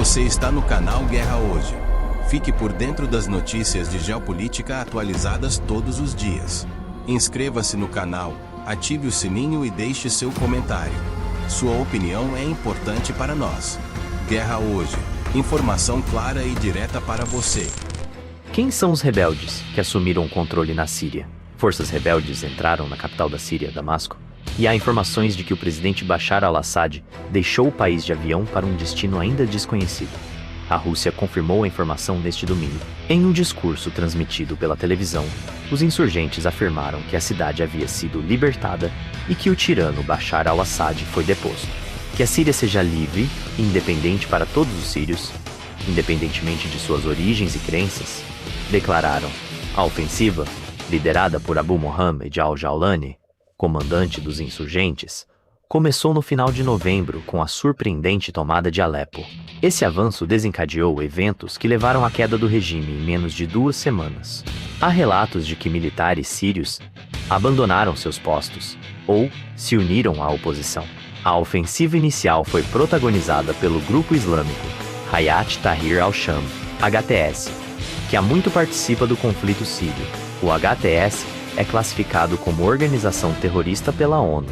Você está no canal Guerra Hoje. Fique por dentro das notícias de geopolítica atualizadas todos os dias. Inscreva-se no canal, ative o sininho e deixe seu comentário. Sua opinião é importante para nós. Guerra Hoje. Informação clara e direta para você. Quem são os rebeldes que assumiram o controle na Síria? Forças rebeldes entraram na capital da Síria, Damasco, e há informações de que o presidente Bashar al-Assad deixou o país de avião para um destino ainda desconhecido. A Rússia confirmou a informação neste domingo. Em um discurso transmitido pela televisão, os insurgentes afirmaram que a cidade havia sido libertada e que o tirano Bashar al-Assad foi deposto. Que a Síria seja livre e independente para todos os sírios, independentemente de suas origens e crenças, declararam. A ofensiva, liderada por Abu Mohammed al-Jawlani, comandante dos insurgentes, começou no final de novembro com a surpreendente tomada de Alepo. Esse avanço desencadeou eventos que levaram à queda do regime em menos de 2 semanas. Há relatos de que militares sírios abandonaram seus postos ou se uniram à oposição. A ofensiva inicial foi protagonizada pelo grupo islâmico Hayat Tahrir al-Sham, HTS, que há muito participa do conflito sírio. O HTS é classificado como organização terrorista pela ONU,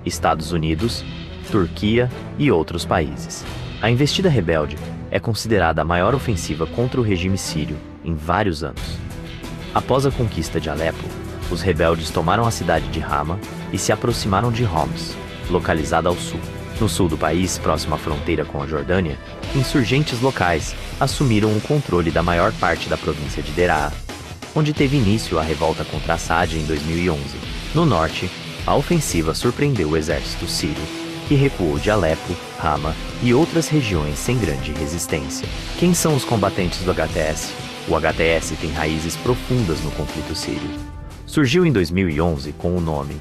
Estados Unidos, Turquia e outros países. A investida rebelde é considerada a maior ofensiva contra o regime sírio em vários anos. Após a conquista de Alepo, os rebeldes tomaram a cidade de Hama e se aproximaram de Homs, localizada ao sul. No sul do país, próximo à fronteira com a Jordânia, insurgentes locais assumiram o controle da maior parte da província de Deraa, onde teve início a revolta contra Assad em 2011. No norte, a ofensiva surpreendeu o exército sírio, que recuou de Alepo, Hama e outras regiões sem grande resistência. Quem são os combatentes do HTS? O HTS tem raízes profundas no conflito sírio. Surgiu em 2011 com o nome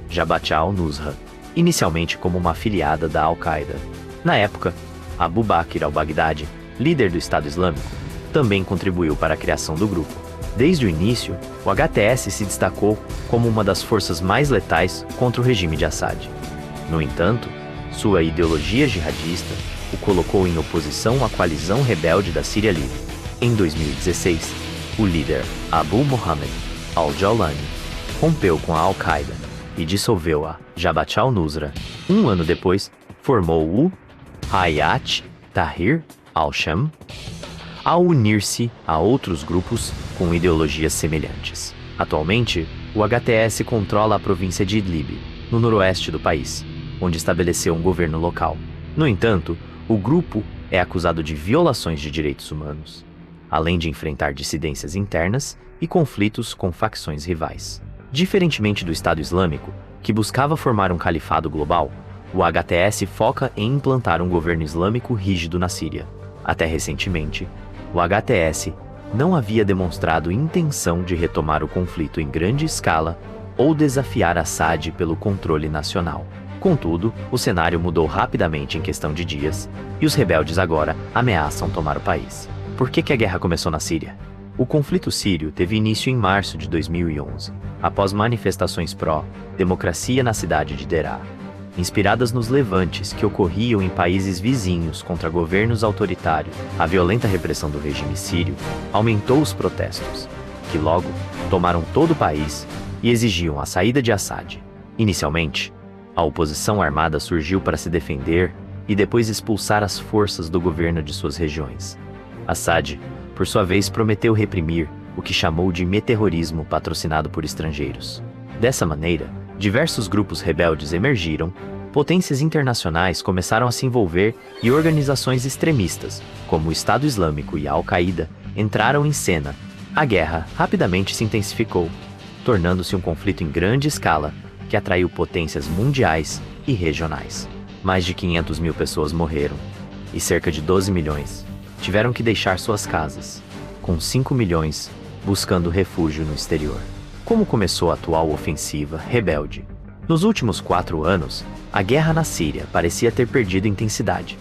Jabhat al-Nusra, inicialmente como uma afiliada da Al-Qaeda. Na época, Abu Bakr al-Baghdadi, líder do Estado Islâmico, também contribuiu para a criação do grupo. Desde o início, o HTS se destacou como uma das forças mais letais contra o regime de Assad. No entanto, sua ideologia jihadista o colocou em oposição à coalizão rebelde da Síria Livre. Em 2016, o líder Abu Mohammed al-Jawlani rompeu com a Al-Qaeda e dissolveu a Jabhat al-Nusra. Um ano depois, formou o Hayat Tahrir al-Sham, ao unir-se a outros grupos com ideologias semelhantes. Atualmente, o HTS controla a província de Idlib, no noroeste do país, onde estabeleceu um governo local. No entanto, o grupo é acusado de violações de direitos humanos, além de enfrentar dissidências internas e conflitos com facções rivais. Diferentemente do Estado Islâmico, que buscava formar um califado global, o HTS foca em implantar um governo islâmico rígido na Síria. Até recentemente, o HTS não havia demonstrado intenção de retomar o conflito em grande escala ou desafiar Assad pelo controle nacional. Contudo, o cenário mudou rapidamente em questão de dias, e os rebeldes agora ameaçam tomar o país. Por que a guerra começou na Síria? O conflito sírio teve início em março de 2011, após manifestações pró-democracia na cidade de Deraa, inspiradas nos levantes que ocorriam em países vizinhos contra governos autoritários. A violenta repressão do regime sírio aumentou os protestos, que logo tomaram todo o país e exigiam a saída de Assad. Inicialmente, a oposição armada surgiu para se defender e depois expulsar as forças do governo de suas regiões. Assad, por sua vez, prometeu reprimir o que chamou de meterrorismo patrocinado por estrangeiros. Dessa maneira, diversos grupos rebeldes emergiram, potências internacionais começaram a se envolver e organizações extremistas, como o Estado Islâmico e a Al-Qaeda, entraram em cena. A guerra rapidamente se intensificou, tornando-se um conflito em grande escala que atraiu potências mundiais e regionais. Mais de 500 mil pessoas morreram e cerca de 12 milhões tiveram que deixar suas casas, com 5 milhões buscando refúgio no exterior. Como começou a atual ofensiva rebelde? Nos últimos 4 anos, a guerra na Síria parecia ter perdido intensidade.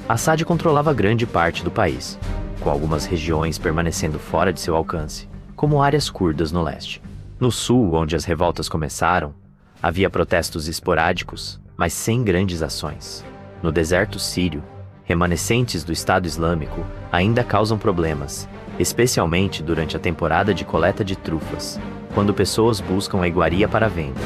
Assad controlava grande parte do país, com algumas regiões permanecendo fora de seu alcance, como áreas curdas no leste. No sul, onde as revoltas começaram, havia protestos esporádicos, mas sem grandes ações. No deserto sírio, remanescentes do Estado Islâmico ainda causam problemas, especialmente durante a temporada de coleta de trufas, quando pessoas buscam a iguaria para venda.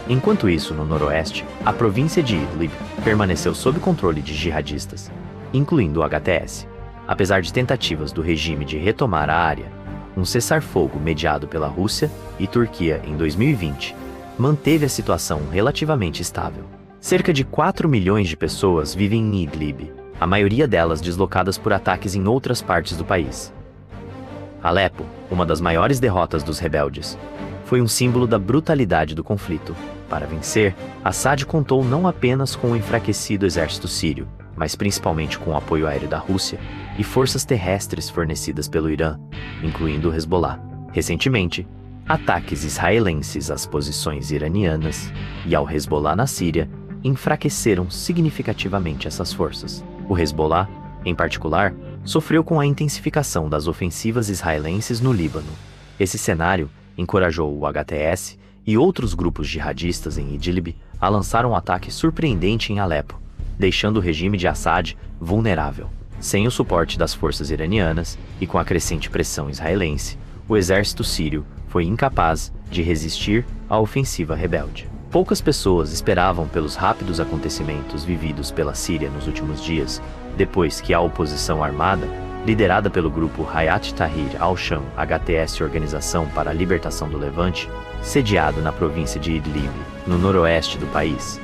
Enquanto isso, no noroeste, a província de Idlib permaneceu sob controle de jihadistas, incluindo o HTS. Apesar de tentativas do regime de retomar a área, um cessar-fogo mediado pela Rússia e Turquia em 2020 manteve a situação relativamente estável. Cerca de 4 milhões de pessoas vivem em Idlib, a maioria delas deslocadas por ataques em outras partes do país. Alepo, uma das maiores derrotas dos rebeldes, foi um símbolo da brutalidade do conflito. Para vencer, Assad contou não apenas com o enfraquecido exército sírio, mas principalmente com o apoio aéreo da Rússia e forças terrestres fornecidas pelo Irã, incluindo o Hezbollah. Recentemente, ataques israelenses às posições iranianas e ao Hezbollah na Síria enfraqueceram significativamente essas forças. O Hezbollah, em particular, sofreu com a intensificação das ofensivas israelenses no Líbano. Esse cenário encorajou o HTS e outros grupos jihadistas em Idlib a lançar um ataque surpreendente em Alepo, deixando o regime de Assad vulnerável. Sem o suporte das forças iranianas e com a crescente pressão israelense, o exército sírio foi incapaz de resistir à ofensiva rebelde. Poucas pessoas esperavam pelos rápidos acontecimentos vividos pela Síria nos últimos dias, depois que a oposição armada, liderada pelo grupo Hayat Tahrir al-Sham HTS Organização para a Libertação do Levante, sediado na província de Idlib, no noroeste do país,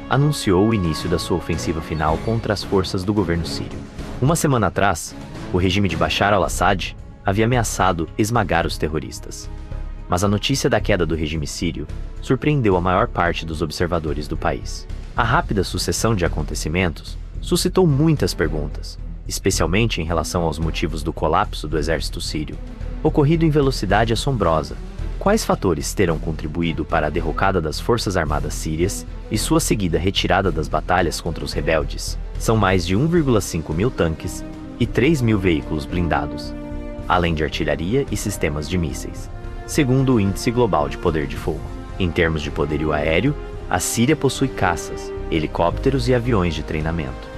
anunciou o início da sua ofensiva final contra as forças do governo sírio. Uma semana atrás, o regime de Bashar al-Assad havia ameaçado esmagar os terroristas. Mas a notícia da queda do regime sírio surpreendeu a maior parte dos observadores do país. A rápida sucessão de acontecimentos suscitou muitas perguntas, especialmente em relação aos motivos do colapso do exército sírio, ocorrido em velocidade assombrosa. Quais fatores terão contribuído para a derrocada das forças armadas sírias e sua seguida retirada das batalhas contra os rebeldes? São mais de 1,5 mil tanques e 3 mil veículos blindados, além de artilharia e sistemas de mísseis, segundo o Índice Global de Poder de Fogo. Em termos de poderio aéreo, a Síria possui caças, helicópteros e aviões de treinamento,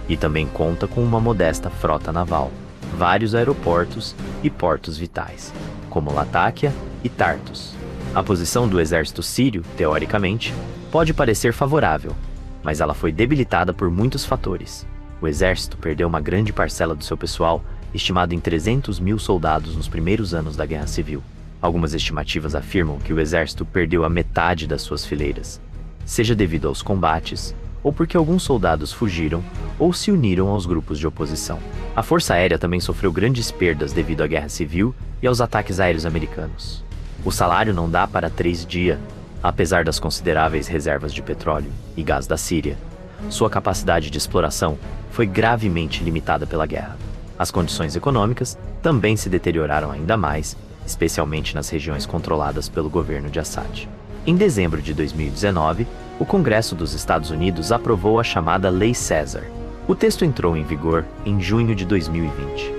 e também conta com uma modesta frota naval, vários aeroportos e portos vitais, como Latáquia e Tartus. A posição do exército sírio, teoricamente, pode parecer favorável, mas ela foi debilitada por muitos fatores. O exército perdeu uma grande parcela do seu pessoal, estimado em 300 mil soldados nos primeiros anos da Guerra Civil. Algumas estimativas afirmam que o exército perdeu a metade das suas fileiras, seja devido aos combates, ou porque alguns soldados fugiram ou se uniram aos grupos de oposição. A Força Aérea também sofreu grandes perdas devido à Guerra Civil e aos ataques aéreos americanos. O salário não dá para 3 dias, apesar das consideráveis reservas de petróleo e gás da Síria. Sua capacidade de exploração foi gravemente limitada pela guerra. As condições econômicas também se deterioraram ainda mais, especialmente nas regiões controladas pelo governo de Assad. Em dezembro de 2019, o Congresso dos Estados Unidos aprovou a chamada Lei César. O texto entrou em vigor em junho de 2020,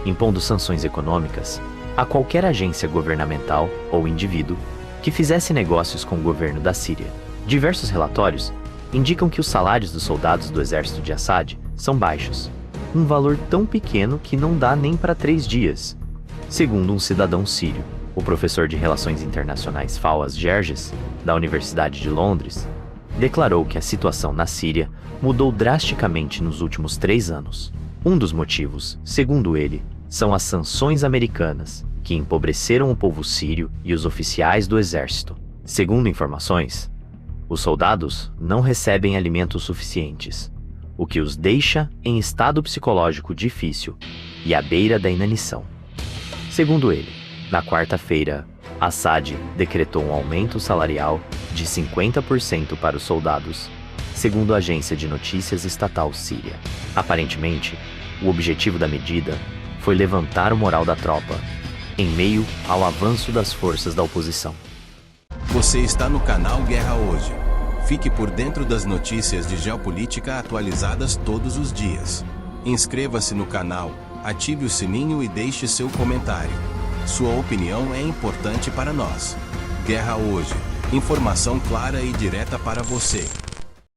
impondo sanções econômicas a qualquer agência governamental ou indivíduo que fizesse negócios com o governo da Síria. Diversos relatórios indicam que os salários dos soldados do exército de Assad são baixos, um valor tão pequeno que não dá nem para 3 dias. Segundo um cidadão sírio, o professor de Relações Internacionais Fawaz Gerges, da Universidade de Londres, declarou que a situação na Síria mudou drasticamente nos últimos 3 anos. Um dos motivos, segundo ele, são as sanções americanas, que empobreceram o povo sírio e os oficiais do exército. Segundo informações, os soldados não recebem alimentos suficientes, o que os deixa em estado psicológico difícil e à beira da inanição. Segundo ele, na quarta-feira, Assad decretou um aumento salarial de 50% para os soldados, segundo a agência de notícias estatal síria. Aparentemente, o objetivo da medida foi levantar o moral da tropa, em meio ao avanço das forças da oposição. Você está no canal Guerra Hoje. Fique por dentro das notícias de geopolítica atualizadas todos os dias. Inscreva-se no canal, ative o sininho e deixe seu comentário. Sua opinião é importante para nós. Guerra Hoje. Informação clara e direta para você.